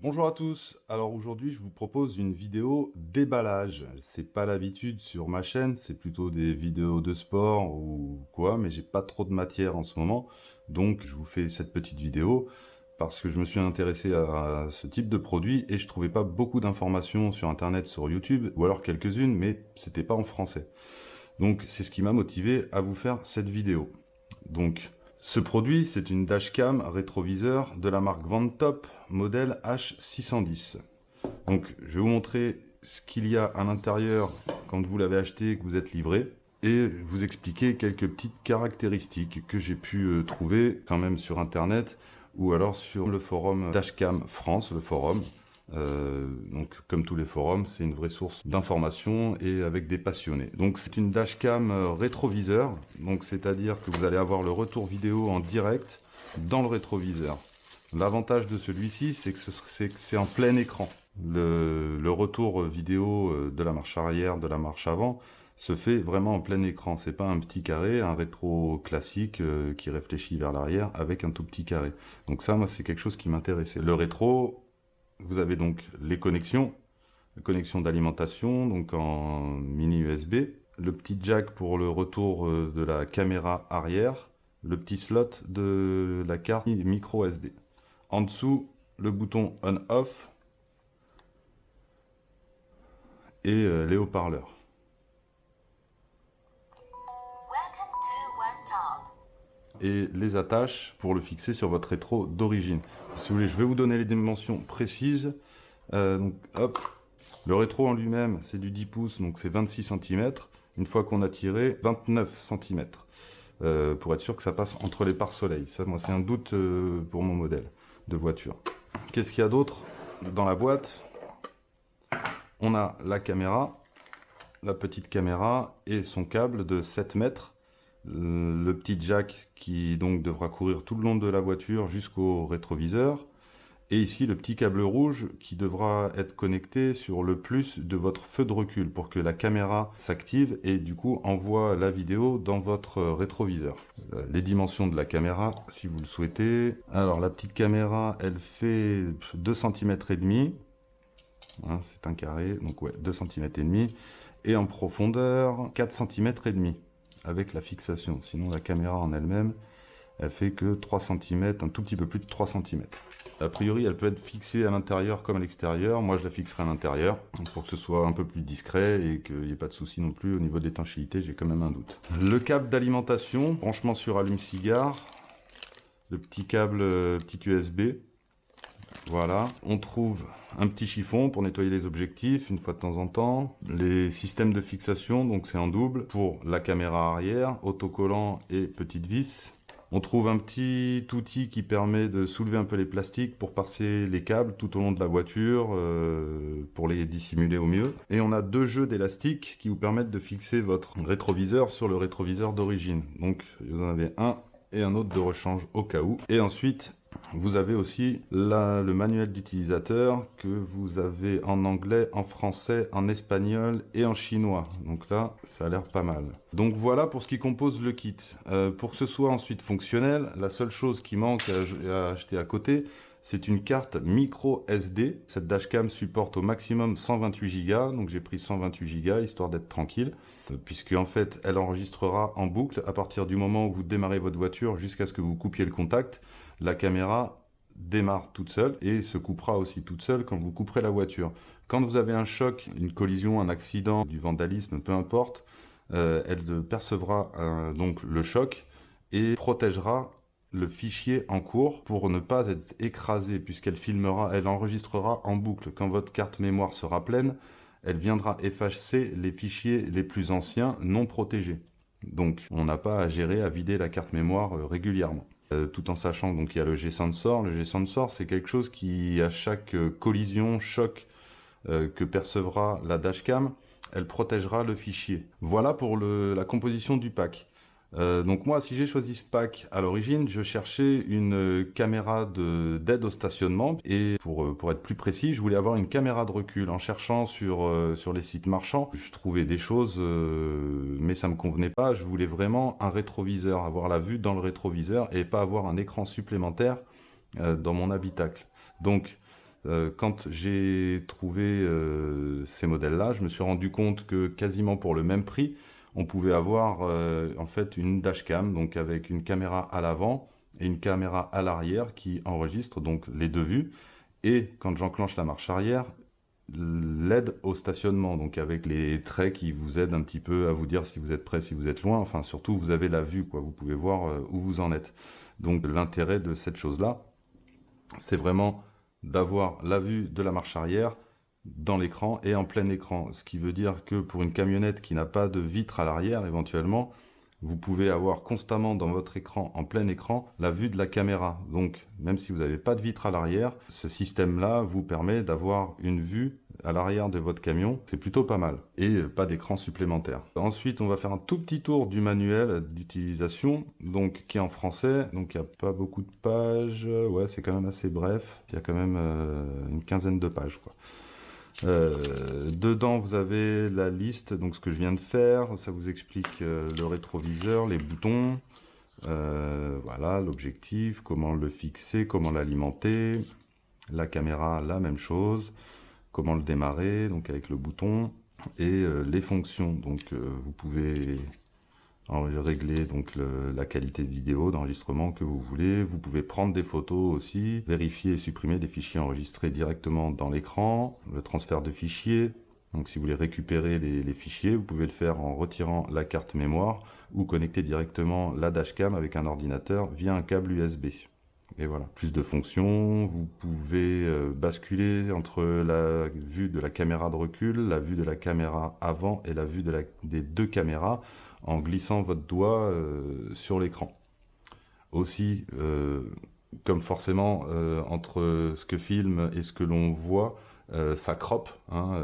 Bonjour à tous, alors aujourd'hui je vous propose une vidéo déballage. C'est pas l'habitude sur ma chaîne, c'est plutôt des vidéos de sport ou quoi, mais j'ai pas trop de matière en ce moment, donc je vous fais cette petite vidéo parce que je me suis intéressé à ce type de produit et je trouvais pas beaucoup d'informations sur internet, sur YouTube, ou alors quelques-unes, mais c'était pas en français. Donc c'est ce qui m'a motivé à vous faire cette vidéo. Donc, ce produit, c'est une dashcam rétroviseur de la marque Vantop, modèle H610. Donc, je vais vous montrer ce qu'il y a à l'intérieur quand vous l'avez acheté et que vous êtes livré, et vous expliquer quelques petites caractéristiques que j'ai pu trouver quand même sur internet ou alors sur le forum Dashcam France, le forum. Donc, comme tous les forums, c'est une vraie source d'information et avec des passionnés. Donc, c'est une dashcam rétroviseur, donc c'est-à-dire que vous allez avoir le retour vidéo en direct dans le rétroviseur. L'avantage de celui-ci, c'est que c'est en plein écran. Le retour vidéo de la marche arrière, de la marche avant, se fait vraiment en plein écran. C'est pas un petit carré, un rétro classique qui réfléchit vers l'arrière avec un tout petit carré. Donc ça, moi, c'est quelque chose qui m'intéressait. Le rétro, vous avez donc les connexions d'alimentation, donc en mini USB, le petit jack pour le retour de la caméra arrière, le petit slot de la carte micro SD. En dessous, le bouton on-off et les haut-parleurs. Et les attaches pour le fixer sur votre rétro d'origine. Si vous voulez, je vais vous donner les dimensions précises. Donc, hop, le rétro en lui-même, c'est du 10 pouces, donc c'est 26 cm. Une fois qu'on a tiré, 29 cm. Pour être sûr que ça passe entre les pare-soleil. Ça, moi, c'est un doute pour mon modèle de voiture. Qu'est-ce qu'il y a d'autre dans la boîte? On a la caméra, la petite caméra et son câble de 7 mètres. Le petit jack qui donc devra courir tout le long de la voiture jusqu'au rétroviseur. Et ici le petit câble rouge qui devra être connecté sur le plus de votre feu de recul pour que la caméra s'active et du coup envoie la vidéo dans votre rétroviseur. Les dimensions de la caméra si vous le souhaitez. Alors la petite caméra elle fait 2 cm et demi. Hein, c'est un carré, donc ouais, 2 cm et demi. Et en profondeur, 4 cm et demi avec la fixation. Sinon la caméra en elle-même, elle fait que 3 cm, un tout petit peu plus de 3 cm. A priori, elle peut être fixée à l'intérieur comme à l'extérieur. Moi, je la fixerai à l'intérieur pour que ce soit un peu plus discret et qu'il n'y ait pas de souci non plus au niveau d'étanchéité. J'ai quand même un doute. Le câble d'alimentation, branchement sur allume-cigare. Le petit câble petit USB. Voilà. On trouve un petit chiffon pour nettoyer les objectifs une fois de temps en temps. Les systèmes de fixation, donc c'est en double pour la caméra arrière, autocollant et petite vis. On trouve un petit outil qui permet de soulever un peu les plastiques pour passer les câbles tout au long de la voiture pour les dissimuler au mieux. Et on a deux jeux d'élastiques qui vous permettent de fixer votre rétroviseur sur le rétroviseur d'origine. Donc vous en avez un et un autre de rechange au cas où. Et ensuite, vous avez aussi le manuel d'utilisateur que vous avez en anglais, en français, en espagnol et en chinois. Donc là, ça a l'air pas mal. Donc voilà pour ce qui compose le kit. Pour que ce soit ensuite fonctionnel, la seule chose qui manque à acheter à côté, c'est une carte micro SD. Cette dashcam supporte au maximum 128 Go, donc j'ai pris 128 Go histoire d'être tranquille, puisque en fait elle enregistrera en boucle à partir du moment où vous démarrez votre voiture jusqu'à ce que vous coupiez le contact. La caméra démarre toute seule et se coupera aussi toute seule quand vous couperez la voiture. Quand vous avez un choc, une collision, un accident, du vandalisme, peu importe, elle percevra donc le choc et protégera le fichier en cours pour ne pas être écrasé puisqu'elle filmera, elle enregistrera en boucle. Quand votre carte mémoire sera pleine, elle viendra effacer les fichiers les plus anciens non protégés. Donc on n'a pas à gérer, à vider la carte mémoire régulièrement. Tout en sachant donc il y a le G-Sensor. Le G-Sensor c'est quelque chose qui à chaque collision, choc que percevra la dashcam, elle protégera le fichier. Voilà pour la composition du pack. Donc moi, si j'ai choisi ce pack à l'origine, je cherchais une caméra d'aide au stationnement et pour être plus précis, je voulais avoir une caméra de recul. En cherchant sur les sites marchands, je trouvais des choses, mais ça me convenait pas. Je voulais vraiment un rétroviseur, avoir la vue dans le rétroviseur et pas avoir un écran supplémentaire dans mon habitacle. Donc quand j'ai trouvé ces modèles-là, je me suis rendu compte que quasiment pour le même prix, on pouvait avoir en fait une dashcam, donc avec une caméra à l'avant et une caméra à l'arrière qui enregistre donc les deux vues. Et quand j'enclenche la marche arrière, l'aide au stationnement, donc avec les traits qui vous aident un petit peu à vous dire si vous êtes près, si vous êtes loin. Enfin, surtout, vous avez la vue, quoi. Vous pouvez voir où vous en êtes. Donc, l'intérêt de cette chose-là, c'est vraiment d'avoir la vue de la marche arrière dans l'écran et en plein écran. Ce qui veut dire que pour une camionnette qui n'a pas de vitre à l'arrière, éventuellement, vous pouvez avoir constamment dans votre écran, en plein écran, la vue de la caméra. Donc, même si vous n'avez pas de vitre à l'arrière, ce système-là vous permet d'avoir une vue à l'arrière de votre camion. C'est plutôt pas mal. Et pas d'écran supplémentaire. Ensuite, on va faire un tout petit tour du manuel d'utilisation, donc qui est en français. Donc, il n'y a pas beaucoup de pages. Ouais, c'est quand même assez bref. Il y a quand même une quinzaine de pages, quoi. Dedans, vous avez la liste, donc ce que je viens de faire. Ça vous explique le rétroviseur, les boutons, voilà, l'objectif, comment le fixer, comment l'alimenter. La caméra, la même chose. Comment le démarrer, donc avec le bouton. Et les fonctions, donc vous pouvez régler donc la qualité de vidéo d'enregistrement que vous voulez. Vous pouvez prendre des photos aussi, vérifier et supprimer des fichiers enregistrés directement dans l'écran, le transfert de fichiers. Donc si vous voulez récupérer les fichiers, vous pouvez le faire en retirant la carte mémoire ou connecter directement la dashcam avec un ordinateur via un câble USB. Et voilà, plus de fonctions, vous pouvez basculer entre la vue de la caméra de recul, la vue de la caméra avant et la vue des deux caméras en glissant votre doigt sur l'écran. Aussi, comme forcément entre ce que filme et ce que l'on voit, ça croppe, hein,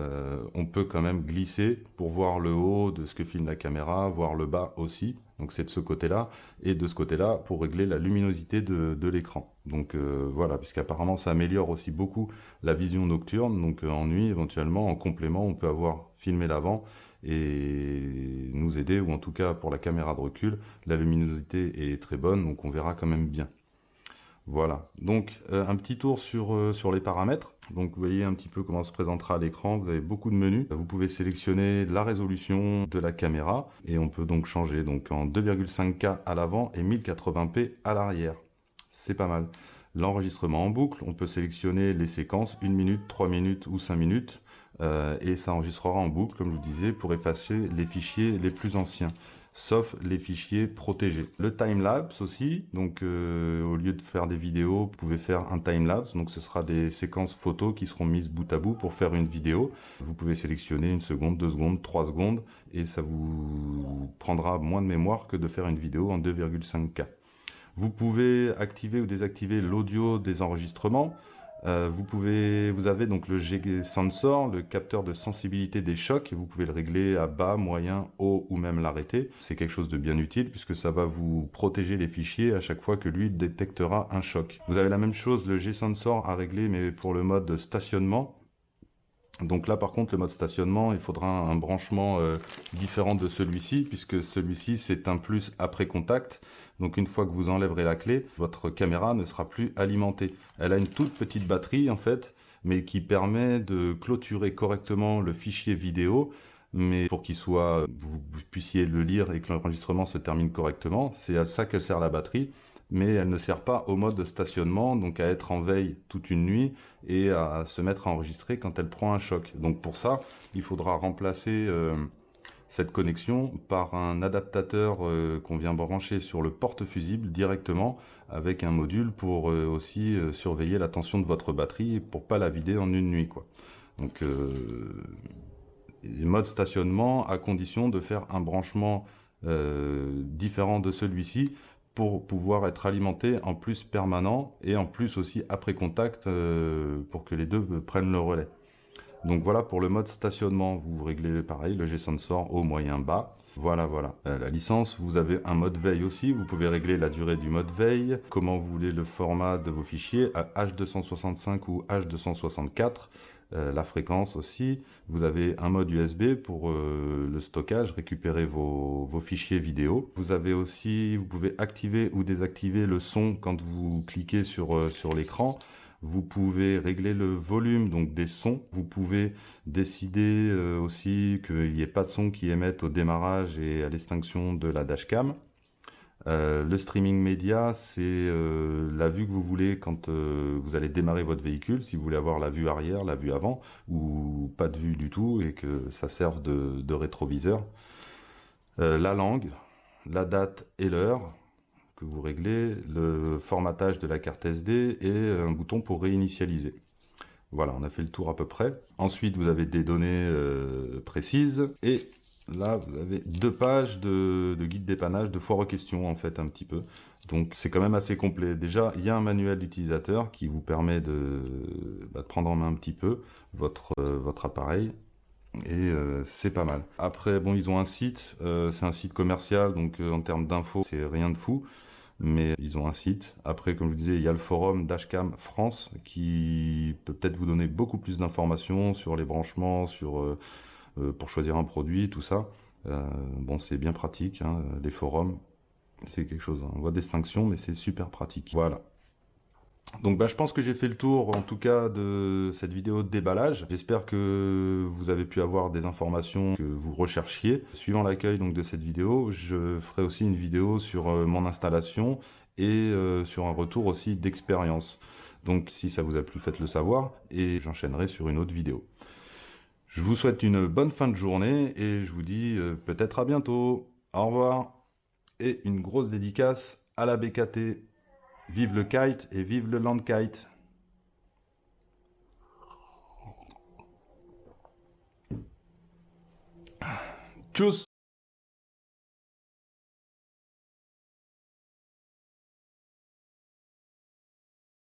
on peut quand même glisser pour voir le haut de ce que filme la caméra, voir le bas aussi, donc c'est de ce côté-là, et de ce côté-là pour régler la luminosité de l'écran. Donc voilà, puisqu'apparemment ça améliore aussi beaucoup la vision nocturne, donc en nuit éventuellement, en complément, on peut avoir filmé l'avant et nous aider, ou en tout cas pour la caméra de recul, la luminosité est très bonne, donc on verra quand même bien. Voilà, donc un petit tour sur les paramètres. Donc vous voyez un petit peu comment se présentera l'écran, vous avez beaucoup de menus. Vous pouvez sélectionner la résolution de la caméra et on peut donc changer donc en 2,5K à l'avant et 1080p à l'arrière. C'est pas mal. L'enregistrement en boucle, on peut sélectionner les séquences 1 minute, 3 minutes ou 5 minutes et ça enregistrera en boucle comme je vous disais pour effacer les fichiers les plus anciens, sauf les fichiers protégés. Le time-lapse aussi, donc au lieu de faire des vidéos, vous pouvez faire un time-lapse, donc ce sera des séquences photos qui seront mises bout à bout pour faire une vidéo. Vous pouvez sélectionner 1 seconde, 2 secondes, 3 secondes, et ça vous prendra moins de mémoire que de faire une vidéo en 2,5K. Vous pouvez activer ou désactiver l'audio des enregistrements. Vous avez donc le G-Sensor, le capteur de sensibilité des chocs, et vous pouvez le régler à bas, moyen, haut ou même l'arrêter. C'est quelque chose de bien utile puisque ça va vous protéger les fichiers à chaque fois que lui détectera un choc. Vous avez la même chose, le G-Sensor à régler mais pour le mode stationnement. Donc là par contre le mode stationnement, il faudra un branchement différent de celui-ci puisque celui-ci c'est un plus après contact. Donc une fois que vous enlèverez la clé, votre caméra ne sera plus alimentée. Elle a une toute petite batterie en fait, mais qui permet de clôturer correctement le fichier vidéo, mais pour qu'il soit, vous puissiez le lire et que l'enregistrement se termine correctement. C'est à ça que sert la batterie. Mais elle ne sert pas au mode stationnement, donc à être en veille toute une nuit et à se mettre à enregistrer quand elle prend un choc. Donc pour ça, il faudra remplacer cette connexion par un adaptateur qu'on vient brancher sur le porte-fusible directement avec un module pour aussi surveiller la tension de votre batterie pour pas la vider en une nuit, quoi. Donc mode stationnement à condition de faire un branchement différent de celui-ci pour pouvoir être alimenté en plus permanent et en plus aussi après contact pour que les deux prennent le relais. Donc voilà pour le mode stationnement, vous réglez pareil le G-Sensor au moyen bas. Voilà. La licence, vous avez un mode veille aussi, vous pouvez régler la durée du mode veille, comment vous voulez le format de vos fichiers, à H265 ou H264. La fréquence aussi. Vous avez un mode USB pour le stockage, récupérer vos fichiers vidéo. Vous avez aussi, vous pouvez activer ou désactiver le son quand vous cliquez sur l'écran. Vous pouvez régler le volume donc des sons. Vous pouvez décider aussi qu'il n'y ait pas de son qui émette au démarrage et à l'extinction de la dashcam. Le streaming média, c'est la vue que vous voulez quand vous allez démarrer votre véhicule, si vous voulez avoir la vue arrière, la vue avant, ou pas de vue du tout et que ça serve de rétroviseur. La langue, la date et l'heure que vous réglez, le formatage de la carte SD et un bouton pour réinitialiser. Voilà, on a fait le tour à peu près. Ensuite, vous avez des données précises et là, vous avez 2 pages de guide dépannage, de foire aux questions en fait un petit peu. Donc c'est quand même assez complet. Déjà, il y a un manuel d'utilisateur qui vous permet de prendre en main un petit peu votre appareil. Et c'est pas mal. Après, bon, ils ont un site, c'est un site commercial, donc en termes d'infos, c'est rien de fou. Mais ils ont un site. Après, comme je vous disais, il y a le forum Dashcam France qui peut peut-être vous donner beaucoup plus d'informations sur les branchements, pour choisir un produit, tout ça. Bon, c'est bien pratique, hein, les forums, c'est quelque chose, hein. On voit distinction, mais c'est super pratique. Voilà. Donc je pense que j'ai fait le tour en tout cas de cette vidéo de déballage. J'espère que vous avez pu avoir des informations que vous recherchiez. Suivant l'accueil donc de cette vidéo, je ferai aussi une vidéo sur mon installation et sur un retour aussi d'expérience. Donc si ça vous a plu, faites-le savoir et j'enchaînerai sur une autre vidéo. Je vous souhaite une bonne fin de journée et je vous dis peut-être à bientôt. Au revoir et une grosse dédicace à la BKT. Vive le kite et vive le land kite. Tchuss!